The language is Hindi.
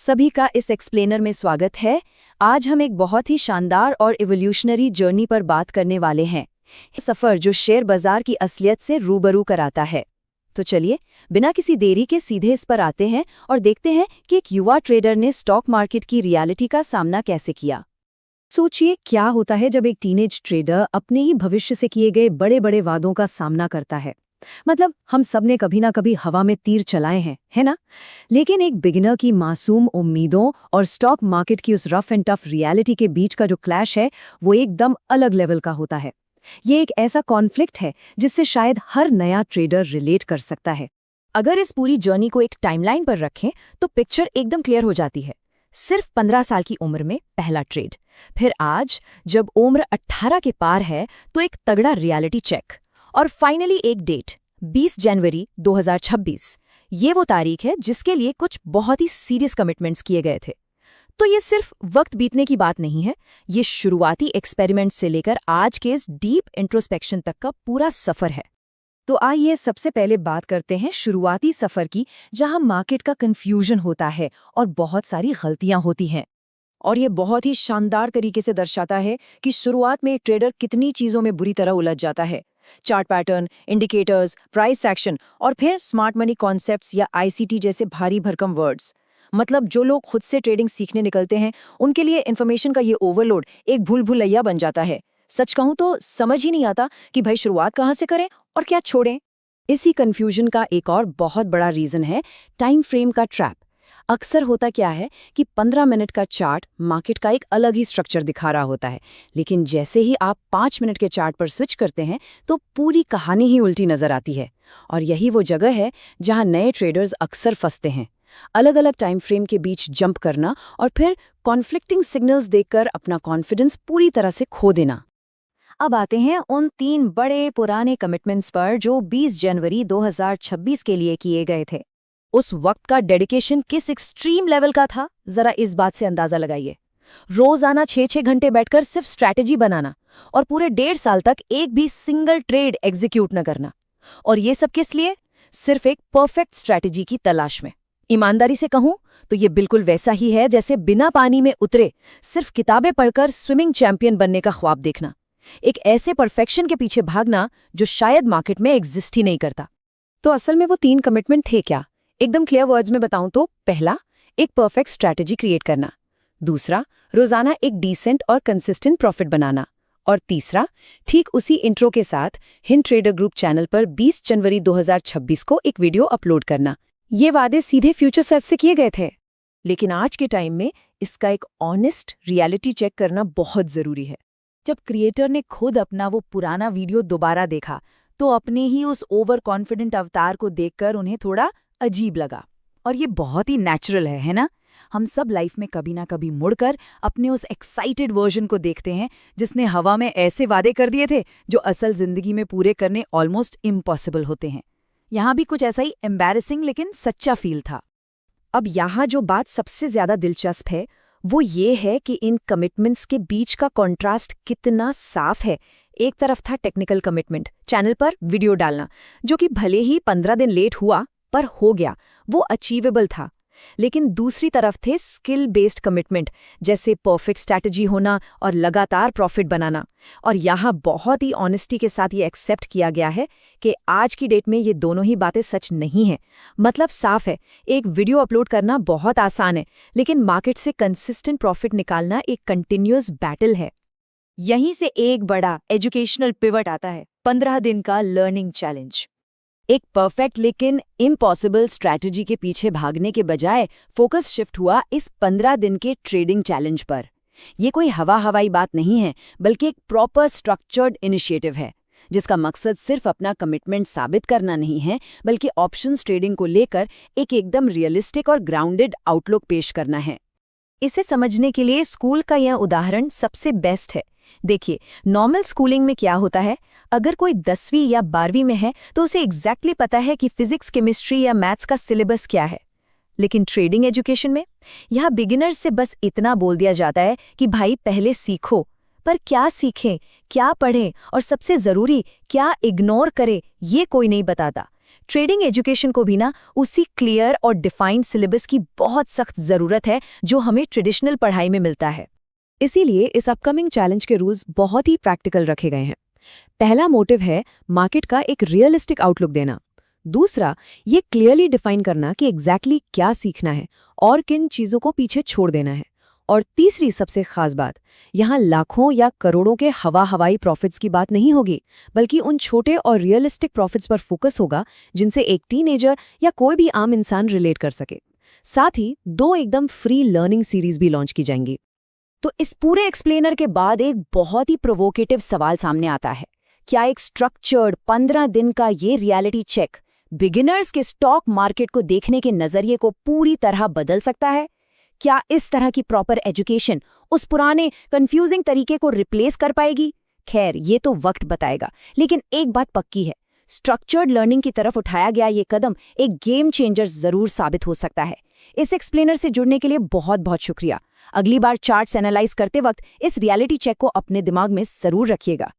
सभी का इस एक्सप्लेनर में स्वागत है। आज हम एक बहुत ही शानदार और इवोल्यूशनरी जर्नी पर बात करने वाले हैं, सफ़र जो शेयर बाजार की असलियत से रूबरू कराता है। तो चलिए बिना किसी देरी के सीधे इस पर आते हैं और देखते हैं कि एक युवा ट्रेडर ने स्टॉक मार्केट की रियलिटी का सामना कैसे किया। सोचिए क्या होता है जब एक टीनेज ट्रेडर अपने ही भविष्य से किए गए बड़े बड़े वादों का सामना करता है। मतलब हम सब ने कभी ना कभी हवा में तीर चलाए हैं, है ना? लेकिन एक बिगिनर की मासूम उम्मीदों और स्टॉक मार्केट की उस रफ एंड टफ रियलिटी के बीच का जो क्लैश है वो एकदम अलग लेवल का होता है। ये एक ऐसा कॉन्फ्लिक्ट है जिससे शायद हर नया ट्रेडर रिलेट कर सकता है। अगर इस पूरी जर्नी को एक टाइमलाइन पर रखें तो पिक्चर एकदम क्लियर हो जाती है। सिर्फ 15 साल की उम्र में पहला ट्रेड, फिर आज जब उम्र 18 के पार है तो एक तगड़ा रियलिटी चेक, और फाइनली एक डेट 20 जनवरी 2026। ये वो तारीख है जिसके लिए कुछ बहुत ही सीरियस कमिटमेंट्स किए गए थे। तो ये सिर्फ वक्त बीतने की बात नहीं है, ये शुरुआती एक्सपेरिमेंट से लेकर आज के इस डीप इंट्रोस्पेक्शन तक का पूरा सफर है। तो आइए सबसे पहले बात करते हैं शुरुआती सफर की, जहां मार्केट का कंफ्यूजन होता है और बहुत सारी गलतियां होती हैं। और ये बहुत ही शानदार तरीके से दर्शाता है कि शुरुआत में एक ट्रेडर कितनी चीजों में बुरी तरह उलझ जाता है। Chart pattern, indicators, price action और फिर स्मार्ट मनी कॉन्सेप्ट्स या आईसीटी जैसे भारी भरकम वर्ड्स। मतलब जो लोग खुद से ट्रेडिंग सीखने निकलते हैं उनके लिए इन्फॉर्मेशन का ये ओवरलोड एक भूल भुलैया बन जाता है। सच कहूं तो समझ ही नहीं आता कि भाई शुरुआत कहाँ से करें और क्या छोड़ें। इसी कंफ्यूजन का एक और बहुत बड़ा रीजन है टाइम फ्रेम का ट्रैप। अक्सर होता क्या है कि 15 मिनट का चार्ट मार्केट का एक अलग ही स्ट्रक्चर दिखा रहा होता है, लेकिन जैसे ही आप 5 मिनट के चार्ट पर स्विच करते हैं तो पूरी कहानी ही उल्टी नजर आती है। और यही वो जगह है जहां नए ट्रेडर्स अक्सर फंसते हैं। अलग अलग टाइम फ्रेम के बीच जंप करना और फिर कॉन्फ्लिक्टिंग सिग्नल्स देखकर अपना कॉन्फिडेंस पूरी तरह से खो देना। अब आते हैं उन 3 बड़े पुराने कमिटमेंट्स पर जो 20 जनवरी 2026 के लिए किए गए थे। उस वक्त का डेडिकेशन किस एक्सट्रीम लेवल का था, जरा इस बात से अंदाजा लगाइए। रोजाना 6-6 घंटे बैठकर सिर्फ स्ट्रैटेजी बनाना और पूरे 1.5 साल तक एक भी सिंगल ट्रेड एग्जीक्यूट न करना। और ये सब किस लिए? सिर्फ एक परफेक्ट स्ट्रैटेजी की तलाश में। ईमानदारी से कहूं तो ये बिल्कुल वैसा ही है जैसे बिना पानी में उतरे सिर्फ किताबें पढ़कर स्विमिंग चैंपियन बनने का ख्वाब देखना। एक ऐसे परफेक्शन के पीछे भागना जो शायद मार्केट में एग्जिस्ट ही नहीं करता। तो असल में वो 3 कमिटमेंट थे क्या? एकदम क्लियर वर्ड्स में बताऊं तो पहला, एक परफेक्ट स्ट्रैटेजी क्रिएट करना। दूसरा, रोजाना एक डिसेंट और कंसिस्टेंट प्रॉफिट बनाना। और तीसरा, ठीक उसी इंट्रो के साथ हिंद ट्रेडर ग्रुप चैनल पर 20 जनवरी 2026 को एक वीडियो अपलोड करना। ये वादे सीधे फ्यूचर सेल्फ से किए गए थे, लेकिन आज के टाइम में इसका एक ऑनेस्ट रियलिटी चेक करना बहुत जरूरी है। जब क्रिएटर ने खुद अपना वो पुराना वीडियो दोबारा देखा तो अपने ही उस ओवर कॉन्फिडेंट अवतार को देखकर उन्हें थोड़ा अजीब लगा। और ये बहुत ही नेचुरल है ना? हम सब लाइफ में कभी ना कभी मुड़कर अपने उस एक्साइटेड वर्जन को देखते हैं जिसने हवा में ऐसे वादे कर दिए थे जो असल जिंदगी में पूरे करने ऑलमोस्ट इम्पॉसिबल होते हैं। यहाँ भी कुछ ऐसा ही एम्बैरेसिंग लेकिन सच्चा फील था। अब यहाँ जो बात सबसे ज्यादा दिलचस्प है वो ये है कि इन कमिटमेंट्स के बीच का कॉन्ट्रास्ट कितना साफ है। एक तरफ था टेक्निकल कमिटमेंट, चैनल पर वीडियो डालना, जो कि भले ही 15 दिन लेट हुआ पर हो गया, वो अचीवेबल था। लेकिन दूसरी तरफ थे स्किल बेस्ड कमिटमेंट, जैसे परफेक्ट स्ट्रैटेजी होना और लगातार प्रॉफिट बनाना। और यहाँ बहुत ही ऑनेस्टी के साथ ये एक्सेप्ट किया गया है कि आज की डेट में ये दोनों ही बातें सच नहीं हैं। मतलब साफ है, एक वीडियो अपलोड करना बहुत आसान है, लेकिन मार्केट से कंसिस्टेंट प्रॉफिट निकालना एक कंटिन्यूअस बैटल है। यहीं से एक बड़ा एजुकेशनल पिवट आता है, 15 दिन का लर्निंग चैलेंज। एक परफेक्ट लेकिन इम्पॉसिबल स्ट्रैटेजी के पीछे भागने के बजाय फोकस शिफ्ट हुआ इस 15 दिन के ट्रेडिंग चैलेंज पर। ये कोई हवाई बात नहीं है, बल्कि एक प्रॉपर स्ट्रक्चर्ड इनिशिएटिव है जिसका मकसद सिर्फ अपना कमिटमेंट साबित करना नहीं है, बल्कि ऑप्शंस ट्रेडिंग को लेकर एक एकदम रियलिस्टिक और ग्राउंडेड आउटलुक पेश करना है। इसे समझने के लिए स्कूल का यह उदाहरण सबसे बेस्ट है। देखिए, नॉर्मल स्कूलिंग में क्या होता है, अगर कोई 10वीं या 12वीं में है तो उसे एग्जैक्टली पता है कि फिजिक्स, केमिस्ट्री या मैथ्स का सिलेबस क्या है। लेकिन ट्रेडिंग एजुकेशन में यहाँ बिगिनर्स से बस इतना बोल दिया जाता है कि भाई पहले सीखो, पर क्या सीखें, क्या पढ़ें और सबसे जरूरी क्या इग्नोर करें, ये कोई नहीं बताता। ट्रेडिंग एजुकेशन को भी ना उसी क्लियर और डिफाइंड सिलेबस की बहुत सख्त ज़रूरत है जो हमें ट्रेडिशनल पढ़ाई में मिलता है। इसीलिए इस अपकमिंग चैलेंज के रूल्स बहुत ही प्रैक्टिकल रखे गए हैं। पहला मोटिव है मार्केट का एक रियलिस्टिक आउटलुक देना। दूसरा, ये क्लियरली डिफाइन करना कि एग्जैक्टली क्या सीखना है और किन चीज़ों को पीछे छोड़ देना है। और तीसरी सबसे खास बात, यहाँ लाखों या करोड़ों के हवाई प्रॉफिट्स की बात नहीं होगी, बल्कि उन छोटे और रियलिस्टिक प्रॉफिट्स पर फोकस होगा जिनसे एक टीनेजर या कोई भी आम इंसान रिलेट कर सके। साथ ही 2 एकदम फ्री लर्निंग सीरीज भी लॉन्च की जाएंगी। तो इस पूरे एक्सप्लेनर के बाद एक बहुत ही प्रोवोकेटिव सवाल सामने आता है, क्या एक स्ट्रक्चर्ड 15 दिन का ये रियलिटी चेक बिगिनर्स के स्टॉक मार्केट को देखने के नजरिए को पूरी तरह बदल सकता है? क्या इस तरह की प्रॉपर एजुकेशन उस पुराने कंफ्यूजिंग तरीके को रिप्लेस कर पाएगी? खैर, ये तो वक्त बताएगा, लेकिन एक बात पक्की है, स्ट्रक्चर्ड लर्निंग की तरफ उठाया गया ये कदम एक गेम चेंजर जरूर साबित हो सकता है। इस एक्सप्लेनर से जुड़ने के लिए बहुत बहुत शुक्रिया। अगली बार चार्ट्स एनालाइज करते वक्त इस रियलिटी चेक को अपने दिमाग में जरूर रखिएगा।